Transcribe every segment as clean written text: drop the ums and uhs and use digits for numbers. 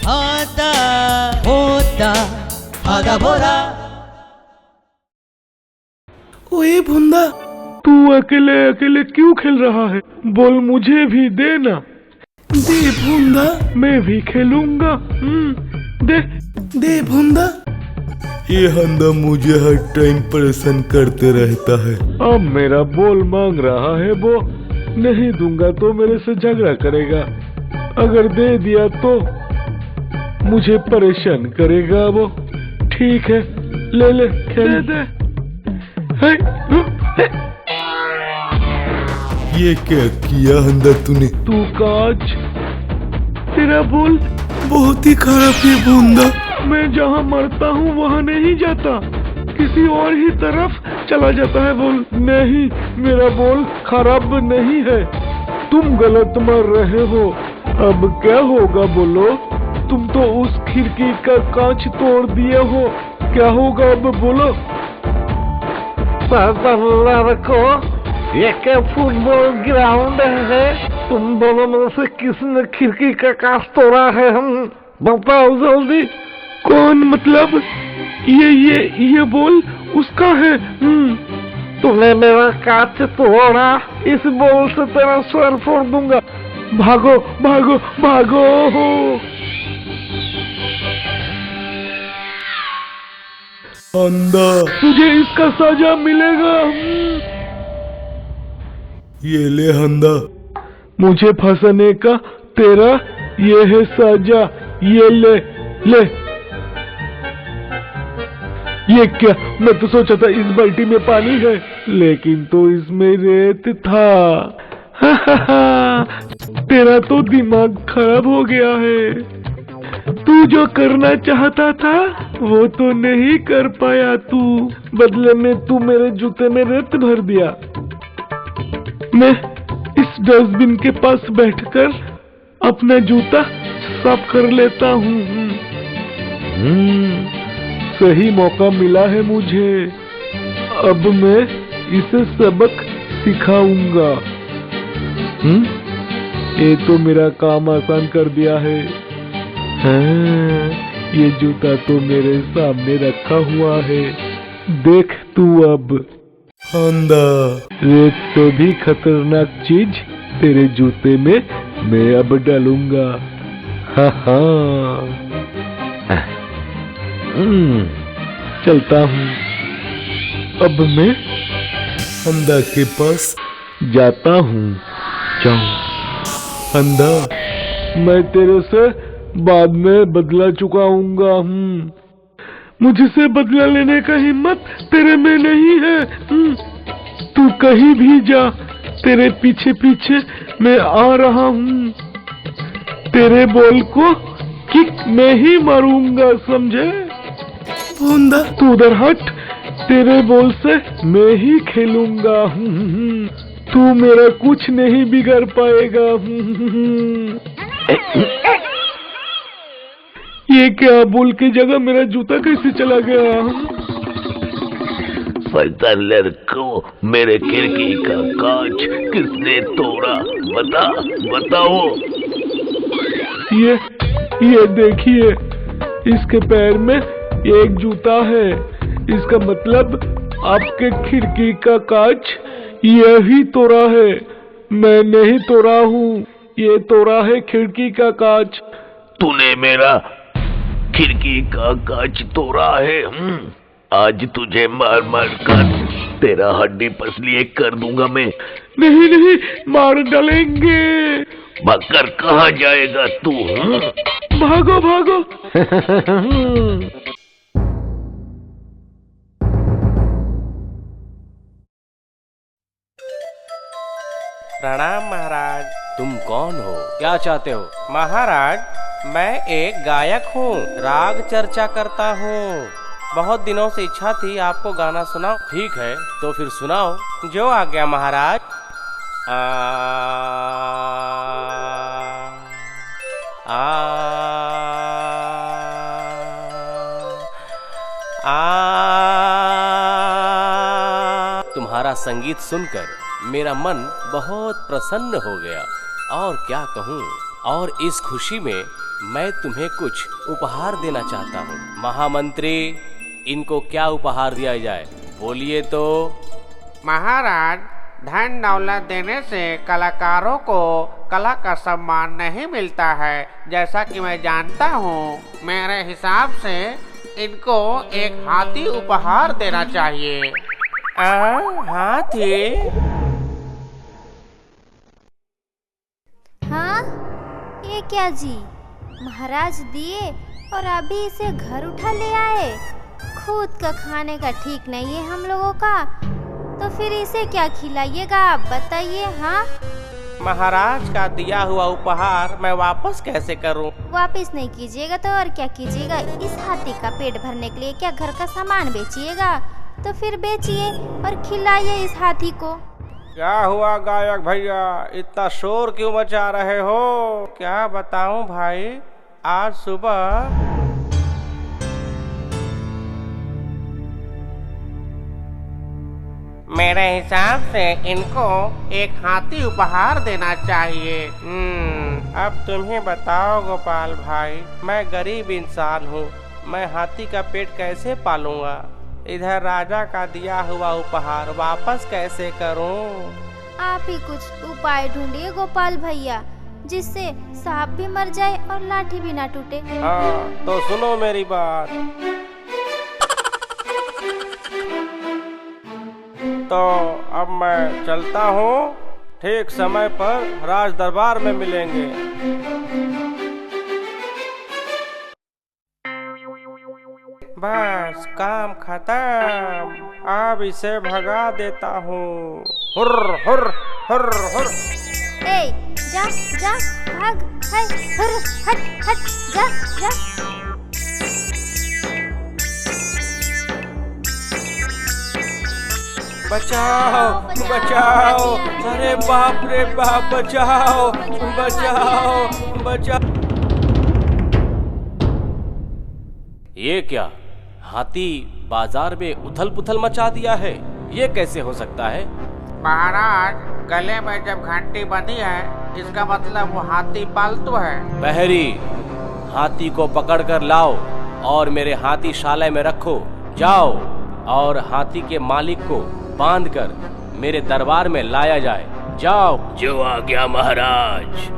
आता होता आधा बोरा। ओए भुंदा, तू अकेले अकेले क्यों खेल रहा है? बोल मुझे भी दे ना। दे भुंदा, मैं भी खेलूंगा। दे दे भुंदा। ये हंदा मुझे हर टाइम परेशान करते रहता है। अब मेरा बॉल मांग रहा है, वो नहीं दूंगा तो मेरे से झगड़ा करेगा, अगर दे दिया तो मुझे परेशान करेगा वो। ठीक है, ले ले खेल दे। ये क्या किया हंदा तूने? तू कांच, तेरा बॉल बहुत ही खराब है भुंदा। मैं जहाँ मरता हूँ वहाँ नहीं जाता, किसी और ही तरफ चला जाता है बॉल। नहीं, मेरा बॉल खराब नहीं है, तुम गलत मर रहे हो। अब क्या होगा बोलो? तुम तो उस खिड़की का कांच तोड़ दिए हो, क्या होगा अब बोलो? को ये क्या फुटबॉल ग्राउंड है? तुम दोनों में से किसने खिड़की का कांच तोड़ा है? हम बताओ जल्दी। कौन? मतलब ये बॉल उसका है। तूने मेरा कांच तोड़ा, इस बॉल से तेरा सर फोड़ दूंगा। भागो भागो भागो। हंदा, तुझे इसका सजा मिलेगा। ये ले हंदा। मुझे फंसाने का तेरा ये है सजा, ये ले ले। ये क्या? मैं तो सोचा था इस बाल्टी में पानी है, लेकिन तो इसमें रेत था। तेरा तो दिमाग खराब हो गया है। तू जो करना चाहता था वो तो नहीं कर पाया तू। बदले में तू मेरे जूते में रेत भर दिया। मैं इस डस्टबिन के पास बैठकर अपना जूता साफ कर लेता हूँ। सही मौका मिला है मुझे, अब मैं इसे सबक सिखाऊंगा। ये तो मेरा काम आसान कर दिया है। हाँ, ये जूता तो मेरे सामने रखा हुआ है, देख तू अब। हंदा, रेत से भी खतरनाक चीज तेरे जूते में मैं अब डालूंगा। हाँ, चलता हूँ। अब मैं हंदा के पास जाता हूँ। जाऊँ। हंदा, मैं तेरे से बाद में बदला चुकाऊंगा। मुझसे बदला लेने का हिम्मत तेरे में नहीं है। तू कहीं भी जा, तेरे पीछे पीछे मैं आ रहा हूँ। तेरे बॉल को किक मैं ही मारूंगा, समझे? भुंदा, तू उधर हट, तेरे बॉल से मैं ही खेलूंगा। तू मेरा कुछ नहीं बिगाड़ पाएगा। ये क्या? बॉल की जगह मेरा जूता कैसे चला गया? शैतान लड़को, मेरे खिड़की का कांच किसने तोड़ा? बताओ। ये देखिए, इसके पैर में एक जूता है। इसका मतलब आपके खिड़की का कांच यही तोड़ा है, मैं नहीं तोड़ा हूँ। ये तोड़ा है खिड़की का कांच। तूने मेरा खिड़की का कांच तोड़ा है? आज तुझे मार मार कर तेरा हड्डी पसली एक कर दूंगा मैं। नहीं, मार डालेंगे। भागकर कहाँ जाएगा तू? भागो भागो। प्रणाम महाराज। तुम कौन हो? क्या चाहते हो? महाराज, मैं एक गायक हूँ, राग चर्चा करता हूँ। बहुत दिनों से इच्छा थी आपको गाना सुनाओ। ठीक है, तो फिर सुनाओ। जो आज्ञा महाराज। तुम्हारा संगीत सुनकर मेरा मन बहुत प्रसन्न हो गया। और क्या कहूँ, और इस खुशी में मैं तुम्हें कुछ उपहार देना चाहता हूँ। महामंत्री, इनको क्या उपहार दिया जाए, बोलिए तो। महाराज, धन दौलत देने से कलाकारों को कला का सम्मान नहीं मिलता है, जैसा कि मैं जानता हूँ। मेरे हिसाब से इनको एक हाथी उपहार देना चाहिए। हाथी? हाँ, ये क्या जी, महाराज दिए और अभी इसे घर उठा ले आए। खुद का खाने का ठीक नहीं है हम लोगों का, तो फिर इसे क्या खिलाइएगा आप बताइए। हाँ, महाराज का दिया हुआ उपहार मैं वापस कैसे करूं? वापस नहीं कीजिएगा तो और क्या कीजिएगा? इस हाथी का पेट भरने के लिए क्या घर का सामान बेचिएगा? तो फिर बेचिए और खिलाइए इस हाथी को। क्या हुआ गायक भैया, इतना शोर क्यों मचा रहे हो? क्या बताऊं भाई, आज सुबह मेरे हिसाब से इनको एक हाथी उपहार देना चाहिए। अब तुम ही बताओ गोपाल भाई, मैं गरीब इंसान हूँ, मैं हाथी का पेट कैसे पालूंगा? इधर राजा का दिया हुआ उपहार वापस कैसे करूं? आप ही कुछ उपाय ढूंढिए गोपाल भैया, जिससे सांप भी मर जाए और लाठी भी ना टूटे। हाँ, तो सुनो मेरी बात। तो अब मैं चलता हूँ, ठीक समय पर राज दरबार में मिलेंगे। बस काम खत्म, अब इसे भगा देता हूँ। हुर्र हुर्र हुर्र हुर्र। ए, जा जा भाग, है, हुर्र, हट हट, जा जा। बचाओ बचाओ, अरे बाप रे बाप, बचाओ बचाओ बचाओ। ये क्या, हाथी बाजार में उथल पुथल मचा दिया है, ये कैसे हो सकता है? महाराज, गले में जब घंटी बंधी है, इसका मतलब वो हाथी पालतू है। बहरी, हाथी को पकड़ कर लाओ और मेरे हाथीशाला में रखो। जाओ और हाथी के मालिक को बांधकर मेरे दरबार में लाया जाए। जाओ। जो आ गया महाराज।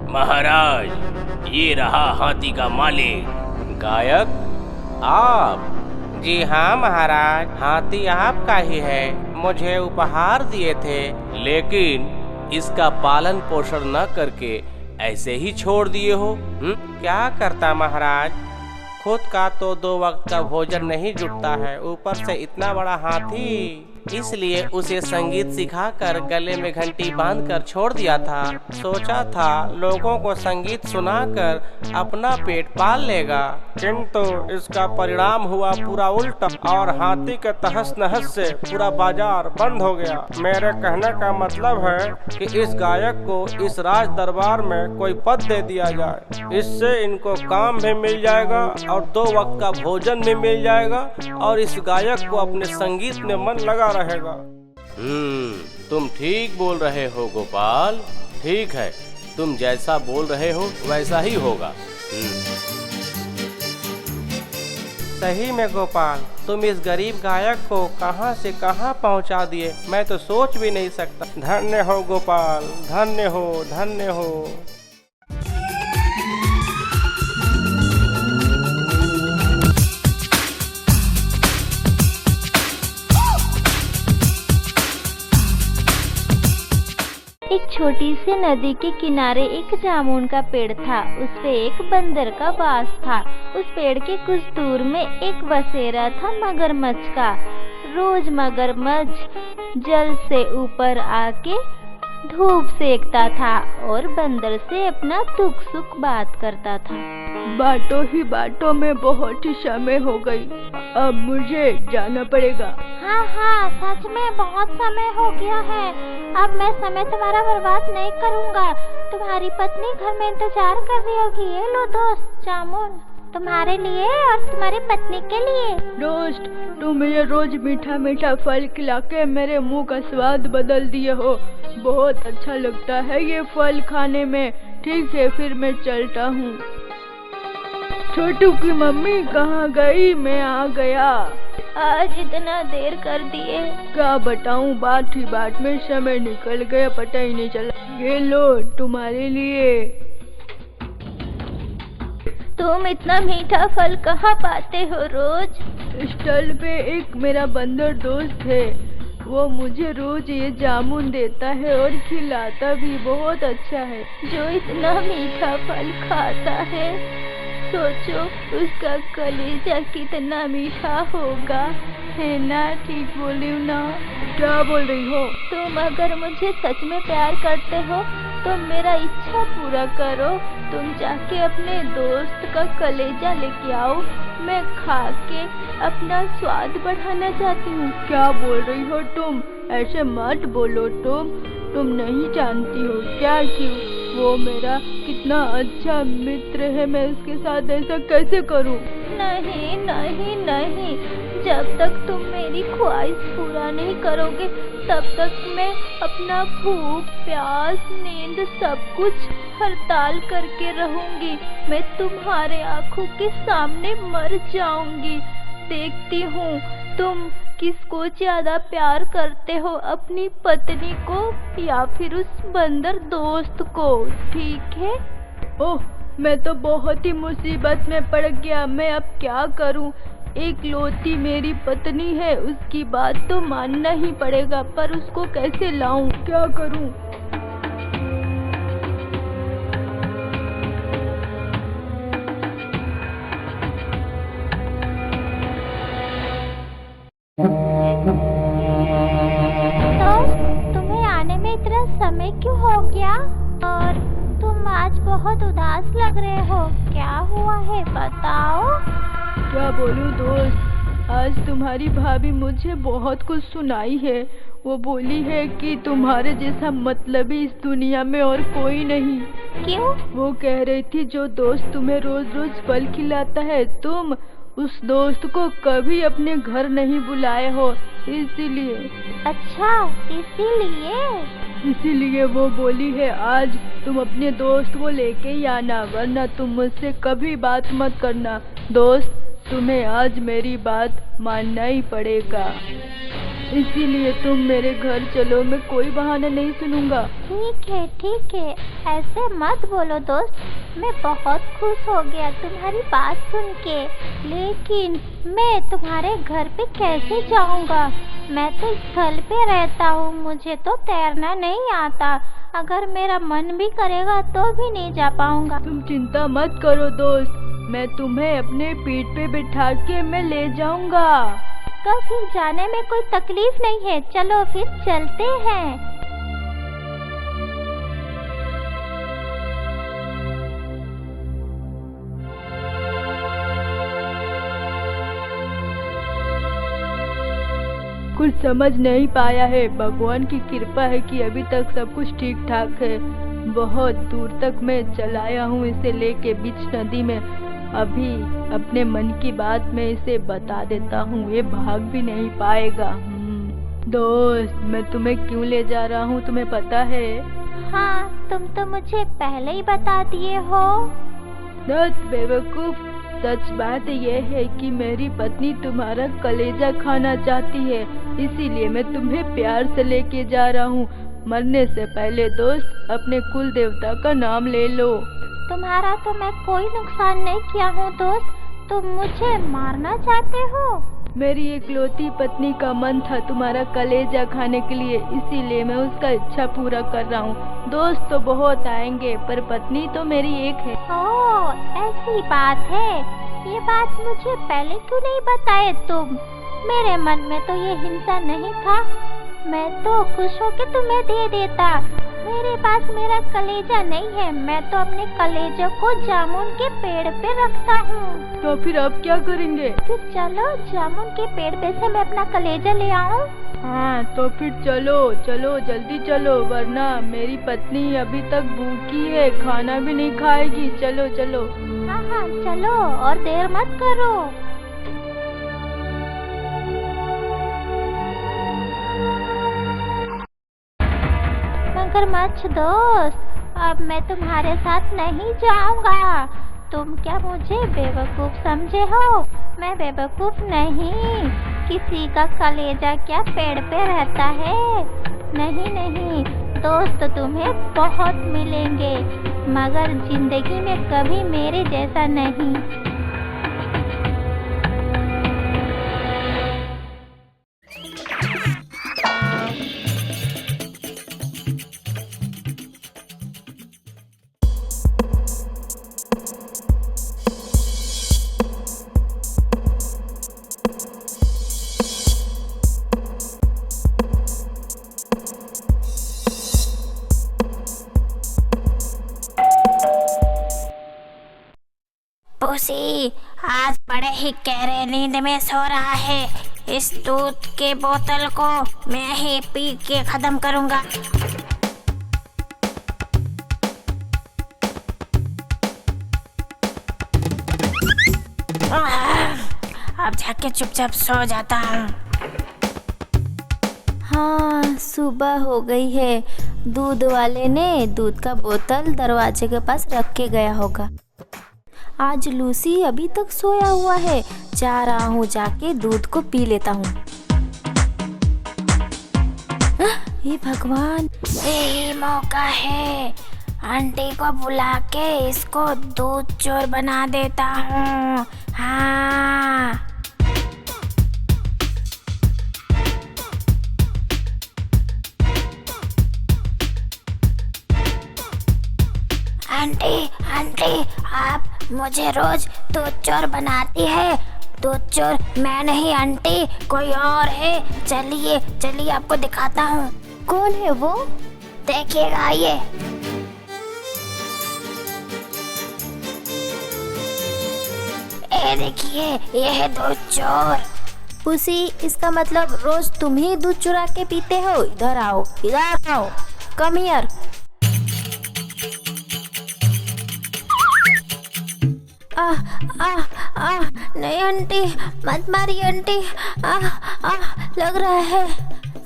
महाराज, ये रहा हाथी का मालिक। गायक, आप? जी हाँ महाराज, हाथी आपका ही है। मुझे उपहार दिए थे, लेकिन इसका पालन पोषण न करके ऐसे ही छोड़ दिए हो। क्या करता महाराज, खुद का तो 2 वक्त का भोजन नहीं जुटता है, ऊपर से इतना बड़ा हाथी। इसलिए उसे संगीत सिखाकर गले में घंटी बांधकर छोड़ दिया था। सोचा था लोगों को संगीत सुनाकर अपना पेट पाल लेगा, किंतु इसका परिणाम हुआ पूरा उल्टा और हाथी के तहस नहस से पूरा बाजार बंद हो गया। मेरे कहने का मतलब है कि इस गायक को इस राज दरबार में कोई पद दे दिया जाए। इससे इनको काम भी मिल जाएगा और 2 वक्त का भोजन भी मिल जाएगा और इस गायक को अपने संगीत में मन लगा रहेगा। तुम ठीक बोल रहे हो गोपाल, ठीक है, तुम जैसा बोल रहे हो वैसा ही होगा। सही में गोपाल, तुम इस गरीब गायक को कहां से कहां पहुंचा दिए, मैं तो सोच भी नहीं सकता। धन्य हो गोपाल, धन्य हो, धन्य हो। एक छोटी सी नदी के किनारे एक जामुन का पेड़ था। उस पे एक बंदर का वास था। उस पेड़ के कुछ दूर में एक बसेरा था मगरमच्छ का। रोज मगरमच्छ जल से ऊपर आके धूप सेकता था और बंदर से अपना दुख सुख बात करता था। बातों ही बातों में बहुत ही समय हो गई, अब मुझे जाना पड़ेगा। हाँ हाँ, सच में बहुत समय हो गया है। अब मैं समय तुम्हारा बर्बाद नहीं करूँगा। तुम्हारी पत्नी घर में इंतजार कर रही होगी। ये लो दोस्त जामुन। तुम्हारे लिए और तुम्हारी पत्नी के लिए। दोस्त, तुम ये रोज मीठा मीठा फल खिला के मेरे मुंह का स्वाद बदल दिए हो। बहुत अच्छा लगता है ये फल खाने में। ठीक है, फिर मैं चलता हूँ। छोटू की मम्मी कहाँ गई? मैं आ गया। आज इतना देर कर दिए। क्या बताऊँ, बात ही बात में समय निकल गया, पता ही नहीं चला। ये लो तुम्हारे लिए। तुम इतना मीठा फल कहाँ पाते हो रोज? स्टॉल पे एक मेरा बंदर दोस्त है, वो मुझे रोज ये जामुन देता है और खिलाता भी। बहुत अच्छा है। जो इतना मीठा फल खाता है, सोचो उसका कलेजा कितना मीठा होगा, है ना? ठीक बोली हूँ ना? क्या बोल रही हो? तुम अगर मुझे सच में प्यार करते हो तो मेरा इच्छा पूरा करो। तुम जाके अपने दोस्त का कलेजा लेके आओ, मैं खा के अपना स्वाद बढ़ाना चाहती हूँ। क्या बोल रही हो तुम? ऐसे मत बोलो। तुम नहीं जानती हो क्या कि वो मेरा कितना अच्छा मित्र है। मैं उसके साथ ऐसा कैसे करूँ? नहीं नहीं नहीं, जब तक तुम मेरी ख्वाहिश पूरा नहीं करोगे तब तक मैं अपना भूख, प्यास, नींद सब कुछ हड़ताल करके रहूंगी। मैं तुम्हारे आंखों के सामने मर जाऊंगी। देखती हूँ तुम किसको ज्यादा प्यार करते हो, अपनी पत्नी को या फिर उस बंदर दोस्त को। ठीक है? ओह, मैं तो बहुत ही मुसीबत में पड़ गया। मैं अब क्या करूं? एक लौती मेरी पत्नी है, उसकी बात तो मानना ही पड़ेगा, पर उसको कैसे लाऊं? क्या करूं? तो तुम्हें आने में इतना समय क्यों हो गया? और तुम आज बहुत उदास लग रहे हो, क्या हुआ है बताओ? क्या बोलूं दोस्त, आज तुम्हारी भाभी मुझे बहुत कुछ सुनाई है। वो बोली है कि तुम्हारे जैसा मतलबी इस दुनिया में और कोई नहीं। क्यों? वो कह रही थी जो दोस्त तुम्हें रोज रोज फल खिलाता है, तुम उस दोस्त को कभी अपने घर नहीं बुलाए हो, इसीलिए। अच्छा, इसीलिए वो बोली है आज तुम अपने दोस्त को लेके ही आना, वरना तुम मुझसे कभी बात मत करना। दोस्त, तुम्हें आज मेरी बात मानना ही पड़ेगा, इसीलिए तुम मेरे घर चलो, मैं कोई बहाना नहीं सुनूंगा। ठीक है, ऐसे मत बोलो दोस्त, मैं बहुत खुश हो गया तुम्हारी बात सुन के, लेकिन मैं तुम्हारे घर पे कैसे जाऊंगा? मैं तो स्थल पे रहता हूँ, मुझे तो तैरना नहीं आता। अगर मेरा मन भी करेगा तो भी नहीं जा पाऊंगा। तुम चिंता मत करो दोस्त, मैं तुम्हें अपने पीठ पे बिठा के मैं ले जाऊंगा। तो फिर जाने में कोई तकलीफ नहीं है, चलो फिर चलते हैं। कुछ समझ नहीं पाया है, भगवान की कृपा है कि अभी तक सब कुछ ठीक ठाक है। बहुत दूर तक मैं चलाया हूँ इसे लेके बीच नदी में। अभी अपने मन की बात मैं इसे बता देता हूँ, ये भाग भी नहीं पाएगा। दोस्त, मैं तुम्हें क्यों ले जा रहा हूँ तुम्हें पता है? हाँ, तुम तो मुझे पहले ही बता दिए हो। दत्त बेवकूफ, सच बात यह है कि मेरी पत्नी तुम्हारा कलेजा खाना चाहती है, इसीलिए मैं तुम्हें प्यार से लेके जा रहा हूँ। मरने से पहले दोस्त, अपने कुल देवता का नाम ले लो। तुम्हारा तो मैं कोई नुकसान नहीं किया हूँ दोस्त, तुम मुझे मारना चाहते हो? मेरी इकलौती पत्नी का मन था तुम्हारा कलेजा खाने के लिए, इसीलिए मैं उसका इच्छा पूरा कर रहा हूँ। दोस्त तो बहुत आएंगे, पर पत्नी तो मेरी एक है। ओह, ऐसी बात है। ये बात मुझे पहले क्यों नहीं बताए तुम? मेरे मन में तो ये हिंसा नहीं था, मैं तो खुश होकर तुम्हें दे देता। मेरे पास मेरा कलेजा नहीं है, मैं तो अपने कलेजे को जामुन के पेड़ पे रखता हूँ। तो फिर अब क्या करेंगे? फिर चलो जामुन के पेड़ पे से मैं अपना कलेजा ले आऊँ। हाँ, तो फिर चलो जल्दी चलो, वरना मेरी पत्नी अभी तक भूखी है, खाना भी नहीं खाएगी। चलो। हाँ, हाँ चलो और देर मत करो। मगरमच्छ दोस्त, अब मैं तुम्हारे साथ नहीं जाऊंगा। तुम क्या मुझे बेवकूफ समझे हो? मैं बेवकूफ नहीं। किसी का कलेजा क्या पेड़ पे रहता है? नहीं नहीं दोस्त, तुम्हें बहुत मिलेंगे मगर जिंदगी में कभी मेरे जैसा नहीं। पुसी आज बड़े ही गहरे नींद में सो रहा है। इस दूध के बोतल को मैं ही पी के खत्म करूंगा। अब जाके चुपचाप सो जाता हूँ। हाँ सुबह हो गई है। दूध वाले ने दूध का बोतल दरवाजे के पास रख के गया होगा। आज लूसी अभी तक सोया हुआ है। जा रहा हूँ, जाके दूध को पी लेता हूँ। हे भगवान, यही मौका है। आंटी को बुला के इसको दूध चोर बना देता हूँ। हाँ आंटी, आंटी आप मुझे रोज दूध चोर बनाती है। दूध चोर मैं नहीं आंटी, कोई और है। चलिए चलिए आपको दिखाता हूँ। कौन है वो? देखिएगा ये। देखिए ये है दूध चोर। पुसी, इसका मतलब रोज तुम ही दूध चुरा के पीते हो? इधर आओ, इधर आओ, कम हियर। नहीं आंटी, मत मारिए आंटी। लग रहा है।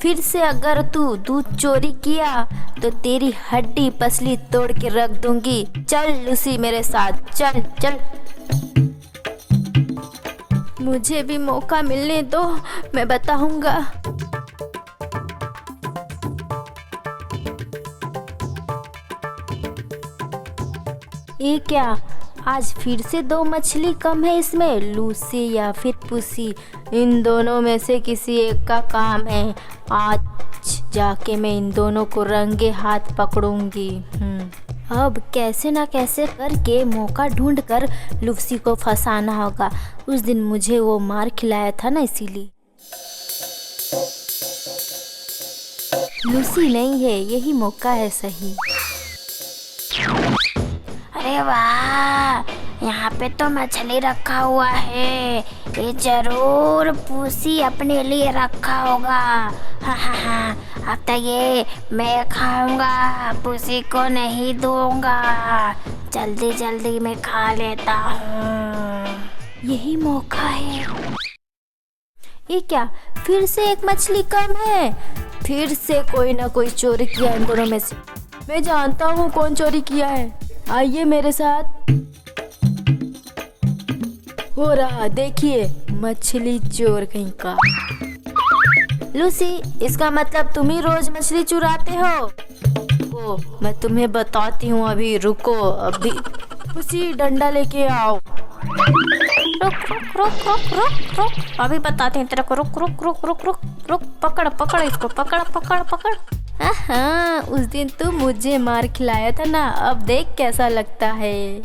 फिर से अगर तू दूध चोरी किया तो तेरी हड्डी पसली तोड़ के रख दूंगी। चल लूसी मेरे साथ, चल चल। मुझे भी मौका मिलने दो, मैं बताऊंगा। ये क्या, आज फिर से 2 मछली कम है इसमें। लूसी या फिर पुसी, इन दोनों में से किसी एक का काम है। आज जाके मैं इन दोनों को रंगे हाथ पकड़ूंगी। अब कैसे ना कैसे करके मौका ढूंढकर लूसी को फंसाना होगा। उस दिन मुझे वो मार खिलाया था ना, इसीलिए। लूसी नहीं है, यही मौका है सही। अरे वाह, यहाँ पे तो मछली रखा हुआ है। ये जरूर पुसी अपने लिए रखा होगा। हाँ, अब तो ये मैं खाऊंगा, पुसी को नहीं दूंगा। जल्दी जल्दी मैं खा लेता हूँ। यही मौका है। ये क्या, फिर से एक मछली कम है। फिर से कोई ना कोई चोरी किया इन दोनों में से। मैं जानता हूँ कौन चोरी किया है। आइए मेरे साथ। हो रहा, देखिए, मछली चोर कहीं का। लूसी, इसका मतलब तुम ही रोज मछली चुराते हो? वो मैं तुम्हें बताती हूँ, अभी रुको। अभी उसी डंडा लेके आओ। रुक रुक रुक रुक रुक रुक, अभी बताते हैं तेरे को। रुक रुक रुक रुक रुक रुक, पकड़ पकड़ इसको, पकड़ पकड़ पकड़। हाँ, उस दिन तू मुझे मार खिलाया था ना, अब देख कैसा लगता है।